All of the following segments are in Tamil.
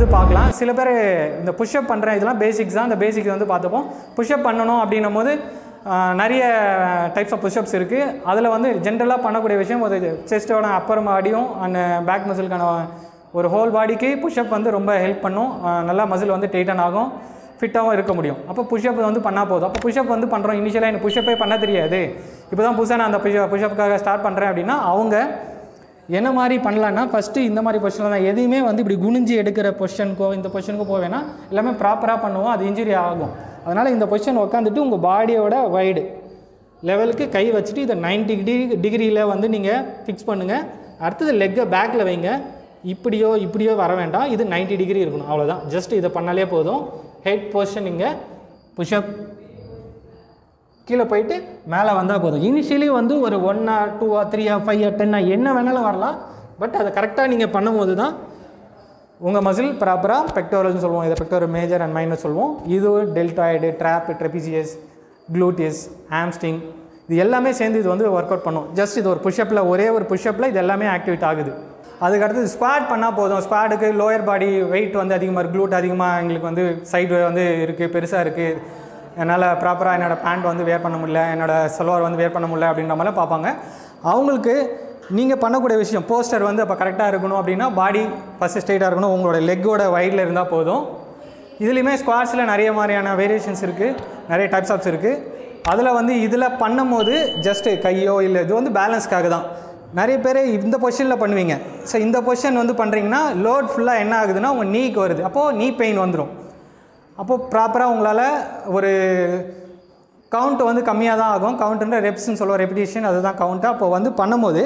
அடுத்தது பார்க்கலாம். சில பேர் இந்த புஷ்அப் பண்ணுறேன், இதெல்லாம் பேசிக்ஸ் தான். இந்த பேசிக்ஸ் வந்து பார்த்துப்போம். புஷ்அப் பண்ணணும் அப்படின்னும் போது நிறைய டைப்ஸ் ஆஃப் புஷ்அப்ஸ் இருக்குது. அதில் வந்து ஜென்ரலாக பண்ணக்கூடிய விஷயம் ஒரு செஸ்ட்டோட அப்பர் பாடியும் அண்ட் பேக் மசிலுக்கான ஒரு ஹோல் பாடிக்கு புஷ்அப் வந்து ரொம்ப ஹெல்ப் பண்ணும். நல்லா மசில் வந்து டைட்டன் ஆகும், ஃபிட்டாகவும் இருக்க முடியும். அப்போ புஷ்அப் வந்து பண்ணால் போதும். அப்போ புஷ்அப் வந்து பண்ணுறோம், இனிஷியலாக எனக்கு புஷ்அப்பே பண்ண தெரியாது, இப்போ தான் புதுசாக நான் அந்த புஷ்அப்புக்காக ஸ்டார்ட் பண்ணுறேன் அப்படின்னா அவங்க என்ன மாதிரி பண்ணலான்னா ஃபஸ்ட்டு இந்த மாதிரி பொசிஷனில் தான். எதையுமே வந்து இப்படி குனிஞ்சு எடுக்கிற பொசிஷனுக்கோ இந்த பொசிஷனுக்கோ போவேன்னா எல்லாமே ப்ராப்பராக பண்ணுவோம், அது இன்ஜுரி ஆகும். அதனால் இந்த பொசிஷன் உட்காந்துட்டு உங்கள் பாடியோட வைடு லெவலுக்கு கை வச்சுட்டு இதை 90 டிகிரியில் வந்து நீங்கள் ஃபிக்ஸ் பண்ணுங்கள். அடுத்தது லெக்கை பேக்கில் வைங்க. இப்படியோ வர வேண்டாம், இது 90 டிகிரி இருக்கணும், அவ்வளோதான். ஜஸ்ட் இதை பண்ணாலே போதும். ஹெட் பொசிஷன் இங்கே புஷ்அப் கீழே போயிட்டு மேலே வந்தால் போதும். இனிஷியலி வந்து ஒரு 1 or 2 or 3 or 5 or 10 என்ன வேணாலும் வரலாம். பட் அதை கரெக்டாக நீங்கள் பண்ணும்போது தான் உங்கள் மசில் ப்ராப்பராக பெக்டோரல்னு சொல்லுவோம், இதை பெக்டோரல் மேஜர் அண்ட் மைனர் சொல்லுவோம். இது டெல்டாய்டு, ட்ராப், ட்ரெபிசியஸ், க்ளூட்டியஸ், ஹாம்ஸ்ட்ரிங், இது எல்லாமே சேர்ந்து இது வந்து ஒர்க் அவுட் பண்ணும். ஜஸ்ட் இது ஒரு புஷ்அப்பில், ஒரே ஒரு புஷ்அப்பில் இது எல்லாமே ஆக்டிவேட் ஆகுது. அதுக்கடுத்து ஸ்குவாட் பண்ணால் போதும். ஸ்குவாடுக்கு லோயர் பாடி வெயிட் வந்து அதிகமாக இருக்குது, க்ளூட் அதிகமாக எங்களுக்கு வந்து சைடு வந்து இருக்குது, பெருசாக இருக்குது, என்னால் ப்ராப்பராக என்னோடய பேண்ட் வந்து வேர் பண்ண முடியல, என்னோடய சல்வார் வந்து வேர் பண்ண முடியல அப்படின்ற மாதிரிலாம் பார்ப்பாங்க. அவங்களுக்கு நீங்கள் பண்ணக்கூடிய விஷயம் போஸ்டர் வந்து அப்போ கரெக்டாக இருக்கணும் அப்படின்னா பாடி ஃபஸ்ட்டு ஸ்ட்ரெயிட்டாக இருக்கணும், உங்களோட லெக்கோட வைடில் இருந்தால் போதும். இதுலேயுமே ஸ்குவாட்ஸில் நிறைய மாதிரியான வேரியேஷன்ஸ் இருக்குது, நிறைய டைப்ஸ் ஆஃப்ஸ் இருக்குது. அதில் வந்து இதில் பண்ணும்போது ஜஸ்ட்டு கையோ இல்லை இது வந்து பேலன்ஸ்க்காக தான். நிறைய பேர் இந்த பொசிஷனில் பண்ணுவீங்க. ஸோ இந்த பொசிஷன் வந்து பண்ணுறீங்கன்னா லோட் ஃபுல்லாக என்ன ஆகுதுன்னா உங்கள் நீக்கு வருது, அப்போது நீ பெயின் வந்துடும். அப்போது ப்ராப்பராக உங்களால் ஒரு கவுண்ட் வந்து கம்மியாக தான் ஆகும். கவுண்ட்டுன்ற ரெப்ஸ்ன்னு சொல்லுவோம், ரெப்பிடேஷன் அதுதான் கவுண்ட்டு. அப்போ வந்து பண்ணும்போது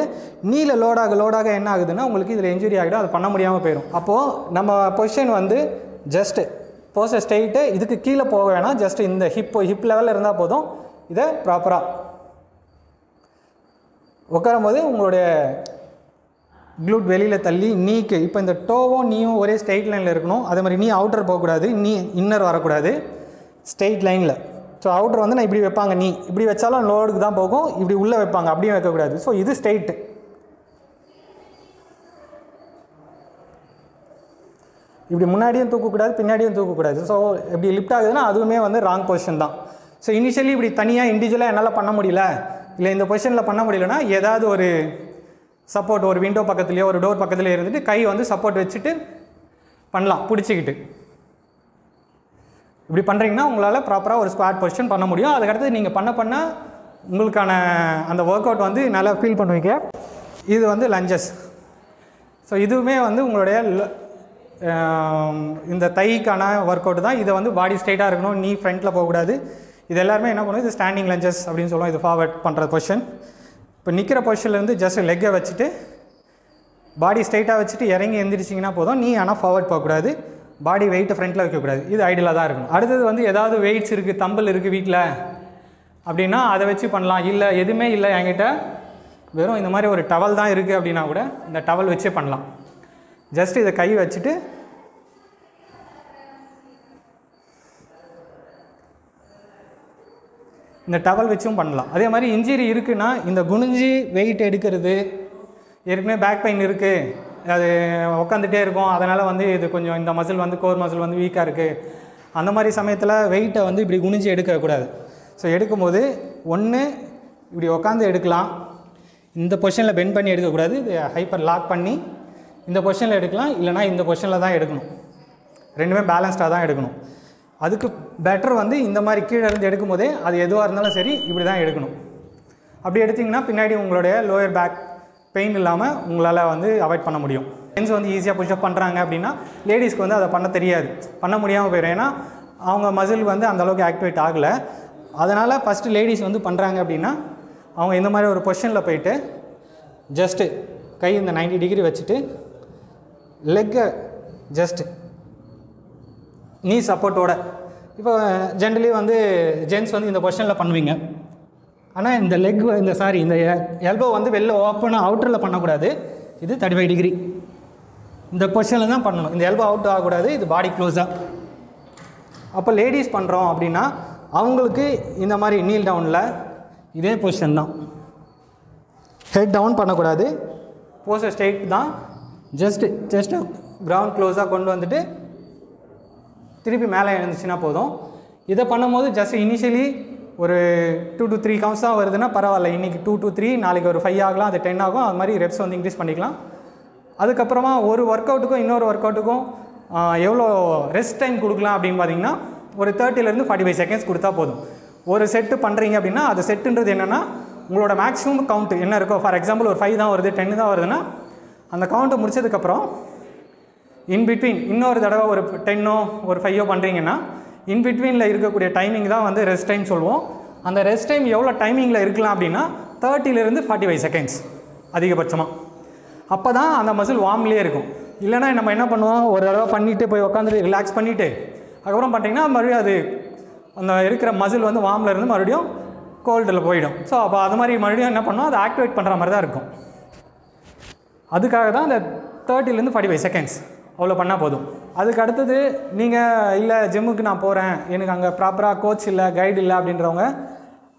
நீல லோடாக என்ன ஆகுதுன்னா உங்களுக்கு இதில் இன்ஜுரி ஆகிடும், அது பண்ண முடியாமல் போயிடும். அப்போது நம்ம பொசிஷன் வந்து ஜஸ்ட்டு போஸ்டர் ஸ்ட்ரெயிட்டு, இதுக்கு கீழே போக வேணாம், ஜஸ்ட்டு இந்த ஹிப் லெவலில் இருந்தால் போதும். இதை ப்ராப்பராக உட்காரும்போது உங்களுடைய க்ளூட் வெளியில் தள்ளி நீக்கு இப்போ இந்த டோவும் நீயும் ஒரே ஸ்ட்ரெயிட் லைனில் இருக்கணும். அதே மாதிரி நீ அவுட்டர் போகக்கூடாது, நீ இன்னர் வரக்கூடாது, ஸ்ட்ரெயிட் லைனில். ஸோ அவுட்டர் வந்து நான் இப்படி வைப்பாங்க, நீ இப்படி வச்சாலும் லோடுக்கு தான் போகும், இப்படி உள்ளே வைப்பாங்க, அப்படியும் வைக்கக்கூடாது. ஸோ இது ஸ்ட்ரெயிட்டு. இப்படி முன்னாடியும் தூக்கக்கூடாது, பின்னாடியும் தூக்கக்கூடாது. ஸோ இப்படி லிஃப்ட் ஆகுதுன்னா அதுவுமே வந்து ராங் பொசிஷன் தான். ஸோ இனிஷியலி இப்படி தனியாக இண்டிவிஜுவலாக என்னால் பண்ண முடியல, இல்லை இந்த பொசிஷனில் பண்ண முடியலன்னா ஏதாவது ஒரு சப்போர்ட், ஒரு விண்டோ பக்கத்துலேயோ ஒரு டோர் பக்கத்துலேயே இருந்துட்டு கை வந்து சப்போர்ட் வச்சுட்டு பண்ணலாம், பிடிச்சிக்கிட்டு. இப்படி பண்ணுறீங்கன்னா உங்களால் ப்ராப்பராக ஒரு ஸ்குவாட் பொசிஷன் பண்ண முடியும். அதுக்கடுத்து நீங்கள் பண்ண உங்களுக்கான அந்த ஒர்க் அவுட் வந்து நல்லா ஃபீல் பண்ணுவீங்க. இது வந்து லஞ்சஸ். ஸோ இதுவுமே வந்து உங்களுடைய இந்த தைக்கான ஒர்க் அவுட் தான். இதை வந்து பாடி ஸ்ட்ரைட்டாக இருக்கணும், நீ ஃப்ரண்ட்டில் போகக்கூடாது. இது எல்லாருமே என்ன பண்ணுவோம், இது ஸ்டாண்டிங் லஞ்சஸ் அப்படின்னு சொல்லுவோம். இது ஃபார்வர்ட் பண்ணுற பொசிஷன். இப்போ நிற்கிற பொசிஷன்லேருந்து ஜஸ்ட் லெக்கை வச்சுட்டு பாடி ஸ்ட்ரைட்டாக வச்சுட்டு இறங்கி எந்திரிச்சிங்கன்னா போதும். நீ ஆனால் ஃபார்வர்ட் போகக்கூடாது, பாடி வெயிட்டை ஃப்ரண்ட்டில் வைக்கக்கூடாது. இது ஐடியலாக தான் இருக்கணும். அடுத்தது வந்து ஏதாவது வெயிட்ஸ் இருக்குது, தம்பிள் இருக்குது வீட்டில் அப்படின்னா அதை வச்சு பண்ணலாம். இல்லை எதுவுமே இல்லை என்கிட்ட, வெறும் இந்த மாதிரி ஒரு டவல் தான் இருக்குது அப்படின்னா கூட இந்த டவல் வச்சே பண்ணலாம். ஜஸ்ட் இதை கை வச்சுட்டு இந்த டவல் வச்சும் பண்ணலாம். அதே மாதிரி இன்ஜுரி இருக்குன்னா இந்த குனிஞ்சி வெயிட் எடுக்கிறது, ஏற்கனவே பேக் பெயின் இருக்குது, அது உட்காந்துட்டே இருக்கும், அதனால் வந்து இது கொஞ்சம் இந்த மசில் வந்து கோர் மசில் வந்து வீக்காக இருக்குது, அந்த மாதிரி சமயத்தில் வெயிட்டை வந்து இப்படி குனிஞ்சி எடுக்கக்கூடாது. ஸோ எடுக்கும்போது ஒன்று இப்படி உட்காந்து எடுக்கலாம், இந்த பொசிஷனில் பெண்ட் பண்ணி எடுக்கக்கூடாது, இது ஹைப்பர் லாக் பண்ணி இந்த பொசிஷனில் எடுக்கலாம், இல்லைனா இந்த பொசிஷனில் தான் எடுக்கணும். ரெண்டுமே பேலன்ஸ்டாக தான் எடுக்கணும். அதுக்கு பெட்டர் வந்து இந்த மாதிரி கீழே இருந்து எடுக்கும் போதே அது எதுவாக இருந்தாலும் சரி இப்படி தான் எடுக்கணும். அப்படி எடுத்திங்கன்னா பின்னாடி உங்களுடைய லோயர் பேக் பெயின் இல்லாமல் உங்களால் வந்து அவாய்ட் பண்ண முடியும். ஜென்ஸ் வந்து ஈஸியாக புஷ்அப் பண்ணுறாங்க அப்படின்னா லேடிஸ்க்கு வந்து அதை பண்ண தெரியாது, பண்ண முடியாமல் போயிடும். ஏன்னா அவங்க மசில் வந்து அந்தளவுக்கு ஆக்டிவேட் ஆகலை. அதனால் ஃபஸ்ட்டு லேடிஸ் வந்து பண்ணுறாங்க அப்படின்னா அவங்க இந்த மாதிரி ஒரு பொசிஷனில் போயிட்டு ஜஸ்ட்டு கை இந்த 90 டிகிரி வச்சுட்டு லெக்கை ஜஸ்ட்டு நீ சப்போர்ட்டோட, இப்போ ஜென்ரலி வந்து ஜென்ஸ் வந்து இந்த பொசிஷனில் பண்ணுவீங்க. ஆனால் இந்த லெக் இந்த எல்போ வந்து வெளில ஓப்பனாக அவுட்டரில் பண்ணக்கூடாது. இது 35 டிகிரி இந்த பொசிஷனில் தான் பண்ணணும். இந்த எல்போ அவுட் ஆகக்கூடாது, இது பாடி க்ளோஸாக. அப்போ லேடிஸ் பண்ணுறோம் அப்படின்னா அவங்களுக்கு இந்த மாதிரி நீல் டவுனில் இதே பொசிஷன் தான், ஹெட் டவுன் பண்ணக்கூடாது, போஸ்டர் ஸ்ட்ரெயிட் தான். ஜஸ்ட்டு கிரவுண்ட் க்ளோஸாக கொண்டு வந்துட்டு திருப்பி மேலே எழுந்துச்சுன்னா போதும். இதை பண்ணும்போது ஜஸ்ட் இனிஷியலி ஒரு 2 to 3 கவுண்ட்ஸ் தான் வருதுன்னா பரவாயில்ல. இன்றைக்கி 2 to 3, நாளைக்கு ஒரு 5 ஆகலாம், அது 10 ஆகும். அது மாதிரி ரெப்ஸ் வந்து இன்க்ரீஸ் பண்ணிக்கலாம். அதுக்கப்புறமா ஒரு ஒர்க் அவுட்டுக்கும் இன்னொரு ஒர்க் அவுட்டுக்கும் எவ்வளோ ரெஸ்ட் டைம் கொடுக்கலாம் அப்படின்னு பார்த்தீங்கன்னா ஒரு 30 to 45 செகண்ட்ஸ் கொடுத்தா போதும். ஒரு செட்டு பண்ணுறீங்க அப்படின்னா அது செட்டுன்றது என்னென்னா உங்களோட மேக்ஸிமம் கவுண்ட் என்ன இருக்கோ. ஃபார் எக்ஸாம்பிள் ஒரு 5 தான் வருது, 10 தான் வருதுன்னா அந்த கவுண்ட்டை முடிச்சதுக்கப்புறம் இன்பிட்வீன் இன்னொரு தடவை ஒரு 10ஓ ஒரு 5ஓ பண்ணுறீங்கன்னா இன்பிட்வீனில் இருக்கக்கூடிய டைமிங் தான் வந்து ரெஸ்ட் டைம் சொல்லுவோம். அந்த ரெஸ்ட் டைம் எவ்வளோ டைமிங்கில் இருக்கலாம் அப்படின்னா 30 to 45 செகண்ட்ஸ் அதிகபட்சமாக. அப்போ தான் அந்த மசில் வார்ம்லேயே இருக்கும். இல்லைனா நம்ம என்ன பண்ணுவோம், ஒரு தடவை பண்ணிவிட்டு போய் உட்காந்துட்டு ரிலாக்ஸ் பண்ணிவிட்டு அதுக்கப்புறம் பண்ணிட்டீங்கன்னா மறுபடியும் அது அந்த இருக்கிற மசில் வந்து வார்மில் இருந்து மறுபடியும் கோல்டில் போயிடும். ஸோ அப்போ அது மாதிரி மறுபடியும் என்ன பண்ணோம், அதை ஆக்டிவேட் பண்ணுற மாதிரி தான் இருக்கும். அதுக்காக தான் அந்த 30 to 45 செகண்ட்ஸ் அவ்வளோ பண்ணால் போதும். அதுக்கு அடுத்தது நீங்கள் இல்லை ஜிம்முக்கு நான் போகிறேன், எனக்கு அங்கே ப்ராப்பராக கோச் இல்லை, கைடு இல்லை அப்படின்றவங்க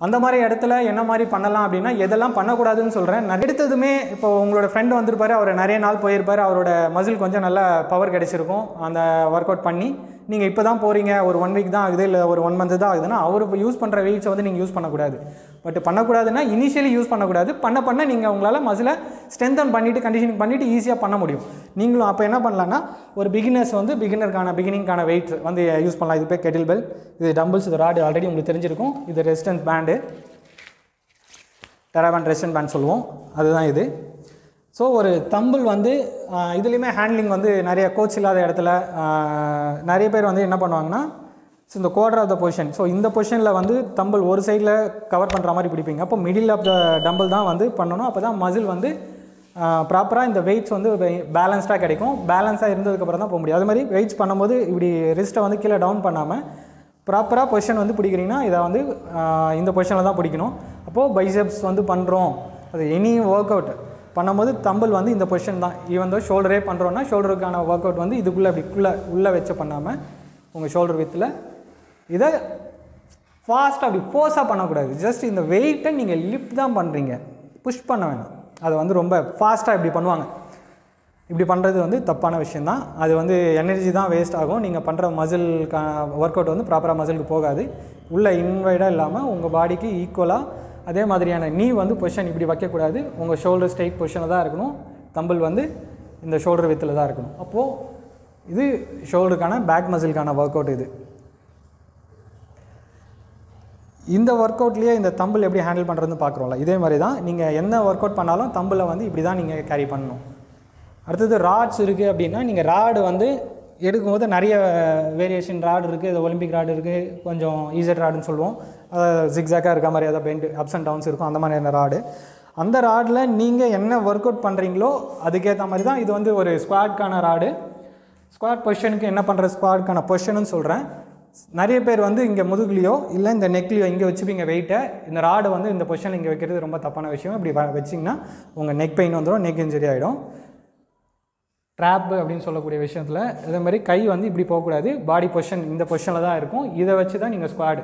அந்த மாதிரி இடத்துல என்ன மாதிரி பண்ணலாம் அப்படின்னா எதெல்லாம் பண்ணக்கூடாதுன்னு சொல்கிறேன். எடுத்ததுமே இப்போ உங்களோட ஃப்ரெண்டு வந்திருப்பார், அவர் நிறைய நாள் போயிருப்பார், அவரோட மசில் கொஞ்சம் நல்ல பவர் கிடச்சிருக்கும். அந்த ஒர்க் அவுட் பண்ணி நீங்கள் இப்போ தான் போகிறீங்க, ஒரு 1 வீக் தான் ஆகுது, இல்லை ஒரு 1 மந்த் தான் ஆகுதுன்னா அவர் இப்போ யூஸ் பண்ணுற வெயிட்ஸை வந்து நீங்கள் யூஸ் பண்ணக்கூடாது. பட் பண்ணக்கூடாதுன்னா இனிஷியலி யூஸ் பண்ணக்கூடாது. பண்ண நீங்கள் உங்களால் மசிலை ஸ்ட்ரென்தன் பண்ணிவிட்டு கண்டிஷனிங் பண்ணிவிட்டு ஈஸியாக பண்ண முடியும். நீங்களும் அப்போ என்ன பண்ணலான்னா ஒரு பிகினர்ஸ் வந்து பிகினிங்கான வெயிட் வந்து யூஸ் பண்ணலாம். இது பேர் கெட்டில் பெல், இது டம்பிள்ஸ், இது ராடு ஆல்ரெடி உங்களுக்கு தெரிஞ்சிருக்கும். இது ரெசிஸ்டன்ஸ் பேண்டு, டெராபேண்ட் ரெசிஸ்டன்ஸ் பேண்ட் சொல்லுவோம், அதுதான் இது. ஸோ ஒரு தம்பிள் வந்து இதுலேயுமே ஹேண்ட்லிங் வந்து நிறைய கோச் இல்லாத இடத்துல நிறைய பேர் வந்து என்ன பண்ணுவாங்கன்னா ஸோ இந்த quarter of the position, so இந்த பொசிஷனில் வந்து தம்பிள் ஒரு சைடில் கவர் பண்ணுற மாதிரி பிடிப்பீங்க. அப்போ மிடில் ஆஃப் த டம்பிள் தான் வந்து பண்ணணும். அப்போ தான் மசில் வந்து ப்ராப்பராக இந்த வெயிட்ஸ் வந்து பேலன்ஸ்டாக கிடைக்கும். பேலன்ஸாக இருந்ததுக்கப்புறம் தான் போக முடியும். அது மாதிரி வெயிட்ஸ் பண்ணும்போது இப்படி ரிஸ்ட்டை வந்து கீழே டவுன் பண்ணாமல் ப்ராப்பராக பொசிஷன் வந்து பிடிக்கிறீங்கன்னா இதை வந்து இந்த பொசிஷனில் தான் பிடிக்கணும். அப்போது பைசெப்ஸ் வந்து பண்ணுறோம், அது எனி ஒர்க் அவுட் பண்ணும்போது தம்பிள் வந்து இந்த பொசிஷன் தான். ஈவன் தோ ஷோல்டரே பண்ணுறோன்னா ஷோல்டருக்கான ஒர்க் அவுட் வந்து இதுக்குள்ளே அப்படி உள்ளே வச்சு பண்ணாமல் உங்கள் ஷோல்டர் வித்தில் இதை ஃபாஸ்ட்டாக அப்படி ஃபோர்ஸாக பண்ணக்கூடாது. ஜஸ்ட் இந்த வெயிட்டை நீங்கள் லிஃப்ட் தான் பண்ணுறீங்க, புஷ் பண்ண வேணாம். அதை வந்து ரொம்ப ஃபாஸ்ட்டாக இப்படி பண்ணுவாங்க. இப்படி பண்ணுறது வந்து தப்பான விஷயந்தான். அது வந்து எனர்ஜி தான் வேஸ்ட் ஆகும். நீங்கள் பண்ணுற மசிலுக்கான ஒர்க் அவுட் வந்து ப்ராப்பராக மசிலுக்கு போகாது. உள்ள இன்வைடாக இல்லாமல் உங்கள் பாடிக்கு ஈக்குவலாக அதே மாதிரியான நீ வந்து பொசிஷன் இப்படி வைக்கக்கூடாது. உங்கள் ஷோல்டர் ஸ்ட்ரைட் பொசிஷனில் தான் இருக்கணும். தம்பிள் வந்து இந்த ஷோல்டர் வித்தில் தான் இருக்கணும். அப்போது இது ஷோல்டருக்கான பேக் மசிலுக்கான ஒர்க் அவுட். இது இந்த ஒர்க் அவுட்லேயே இந்த தம்பிள் எப்படி ஹேண்டில் பண்ணுறதுன்னு பார்க்குறோம்ல, இதே மாதிரி தான் நீங்கள் என்ன ஒர்க் அவுட் பண்ணாலும் தம்பிளை வந்து இப்படி தான் நீங்கள் கேரி பண்ணணும். அடுத்தது ராட்ஸ் இருக்குது அப்படின்னா நீங்கள் ராடு வந்து எடுக்கும்போது நிறைய வேரியேஷன் ராடு இருக்குது. இது ஒலிம்பிக் ராடு இருக்குது, கொஞ்சம் ஈஸட் ராடுன்னு சொல்லுவோம், ஜிக்ஸாக்காக இருக்க மாதிரி ஏதாவது பெண்ட் அப்ஸ் அண்ட் டவுன்ஸ் இருக்கும், அந்த மாதிரியான ராடு. அந்த ராடில் நீங்கள் என்ன ஒர்க் அவுட் பண்ணுறீங்களோ அதுக்கேற்ற மாதிரி தான். இது வந்து ஒரு ஸ்குவாட்கான ராடு. ஸ்குவாட் பொசிஷனுக்கு என்ன பண்ணுற ஸ்குவாட்கான பொசிஷனுன்னு சொல்கிறேன். நிறைய பேர் வந்து இங்கே முதுகுலையோ இல்லை இந்த நெக்லையோ இங்கே வச்சுப்பீங்க வெயிட்டை. இந்த ராடு வந்து இந்த பொசிஷன் இங்கே வைக்கிறது ரொம்ப தப்பான விஷயம். இப்படி வச்சிங்கன்னா உங்கள் நெக் பெயின் வந்துடும், நெக் இன்ஜுரி ஆகிடும். ட்ராப்பு அப்படின்னு சொல்லக்கூடிய விஷயத்தில் இதே மாதிரி கை வந்து இப்படி போகக்கூடாது, பாடி பொசிஷன் இந்த பொசிஷனில் தான் இருக்கும். இதை வச்சு தான் நீங்கள் ஸ்குவாடு.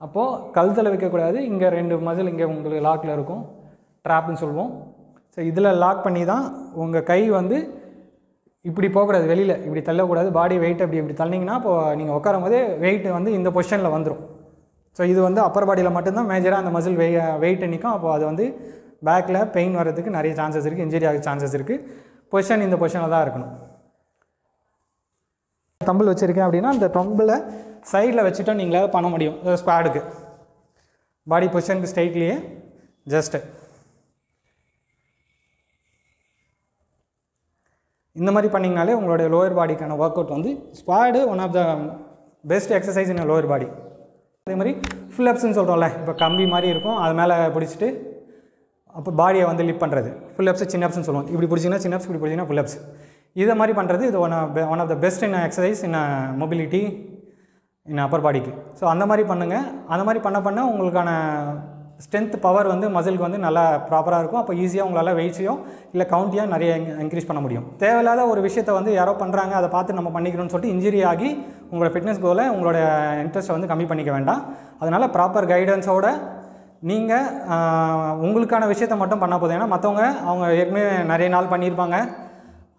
அப்போது கழுத்தில் வைக்கக்கூடாது. இங்கே 2 மசில் இங்கே உங்களுக்கு லாக்கில் இருக்கும், ட்ராப்புன்னு சொல்லுவோம். ஸோ இதில் லாக் பண்ணி தான் உங்கள் கை வந்து இப்படி போகக்கூடாது, வெளியில் இப்படி தள்ளக்கூடாது. பாடி வெயிட் இப்படி தள்ளிங்கன்னா இப்போது நீங்கள் உட்காரும் போதே வெயிட் வந்து இந்த பொசிஷனில் வந்துடும். ஸோ இது வந்து அப்பர் பாடியில் மட்டும்தான் மேஜராக அந்த மசில் வெயிட் நிற்கும். அப்போது அது வந்து பேக்கில் பெயின் வர்றதுக்கு நிறைய சான்சஸ் இருக்குது, இன்ஜுரி ஆக சான்சஸ் இருக்குது. பொசிஷன் இந்த பொசிஷனில் தான் இருக்கணும். தம்பிள் வச்சுருக்கேன் அப்படின்னா அந்த தம்பிளை சைடில் வச்சுட்டோம் நீங்களால் பண்ண முடியும். ஸ்குவாடுக்கு பாடி பொசிஷனுக்கு ஸ்ட்ரைட்லேயே ஜஸ்ட்டு இந்த மாதிரி பண்ணிங்கனாலே உங்களுடைய லோயர் பாடிக்கான ஒர்க் அவுட் வந்து squat one of the best exercise in lower body. அதே மாதிரி ஃபுல்லப்ஸ்ன்னு சொல்கிறோம்ல, இப்போ கம்பி மாதிரி இருக்கும், அது மேலே பிடிச்சிட்டு அப்போ பாடியை வந்து லிஃப்ட் பண்ணுறது. ஃபுல்லப்ஸு சின்னப்ஸ்ன்னு சொல்லுவோம். இப்படி பிடிச்சிங்கன்னா சின்னப்ஸ், இப்படி பிடிச்சிங்கன்னா ஃபுல்லப்ஸ். இதை மாதிரி பண்ணுறது இது one of the best in exercise in mobility in upper பாடிக்கு. ஸோ அந்த மாதிரி பண்ணுங்கள். அந்த மாதிரி பண்ண உங்களுக்கான ஸ்ட்ரென்த் பவர் வந்து மசிலுக்கு வந்து நல்லா ப்ராப்பராக இருக்கும். அப்போ ஈஸியாக உங்களால் வெயிட்ஸையும் இல்லை கவுண்ட்டையும் நிறைய இன்க்ரீஸ் பண்ண முடியும். தேவையில்லாத ஒரு விஷயத்தை வந்து யாரோ பண்ணுறாங்க அதை பார்த்து நம்ம பண்ணிக்கணும்னு சொல்லிட்டு இன்ஜுரி ஆகி உங்களோட ஃபிட்னஸ் கோலை உங்களோட இன்ட்ரெஸ்ட்டை வந்து கம்மி பண்ணிக்க வேண்டாம். அதனால் ப்ராப்பர் கைடன்ஸோட நீங்கள் உங்களுக்கான விஷயத்தை மட்டும் பண்ணால் போதும். ஏன்னா மற்றவங்க அவங்க ஏற்கனவே நிறைய நாள் பண்ணியிருப்பாங்க,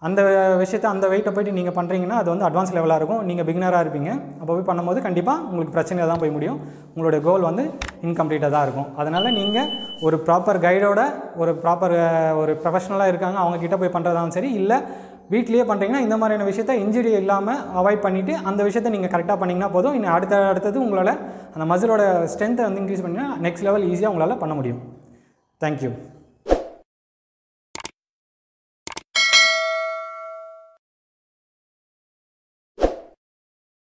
அந்த விஷயத்தை அந்த வெயிட்டை போய்ட்டு நீங்கள் பண்ணுறீங்கன்னா அது வந்து அட்வான்ஸ் லெவலாக இருக்கும். நீங்கள் பிகினராக இருப்பீங்க. அப்போ போய் பண்ணும்போது கண்டிப்பாக உங்களுக்கு பிரச்சனையாக தான் போய் முடியும். உங்களுடைய கோல் வந்து இன்கம்ப்ளீட்டாக தான் இருக்கும். அதனால் நீங்கள் ஒரு ப்ராப்பர் கைடோட ஒரு ப்ரொஃபஷனலாக இருக்காங்க அவங்கக்கிட்ட போய் பண்ணுறதாலும் சரி, இல்லை வீட்லேயே பண்ணுறீங்கன்னா இந்த மாதிரியான விஷயத்தை இன்ஜுரி இல்லாமல் அவாய்ட் பண்ணிவிட்டு அந்த விஷயத்தை நீங்கள் கரெக்டாக பண்ணிங்கன்னா போதும். இன்னும் அடுத்தது உங்களால் அந்த மசிலோட ஸ்ட்ரென்த்தை வந்து இன்க்ரீஸ் பண்ணிங்கன்னா நெக்ஸ்ட் லெவல் ஈஸியாக உங்களால் பண்ண முடியும். தேங்க்யூ.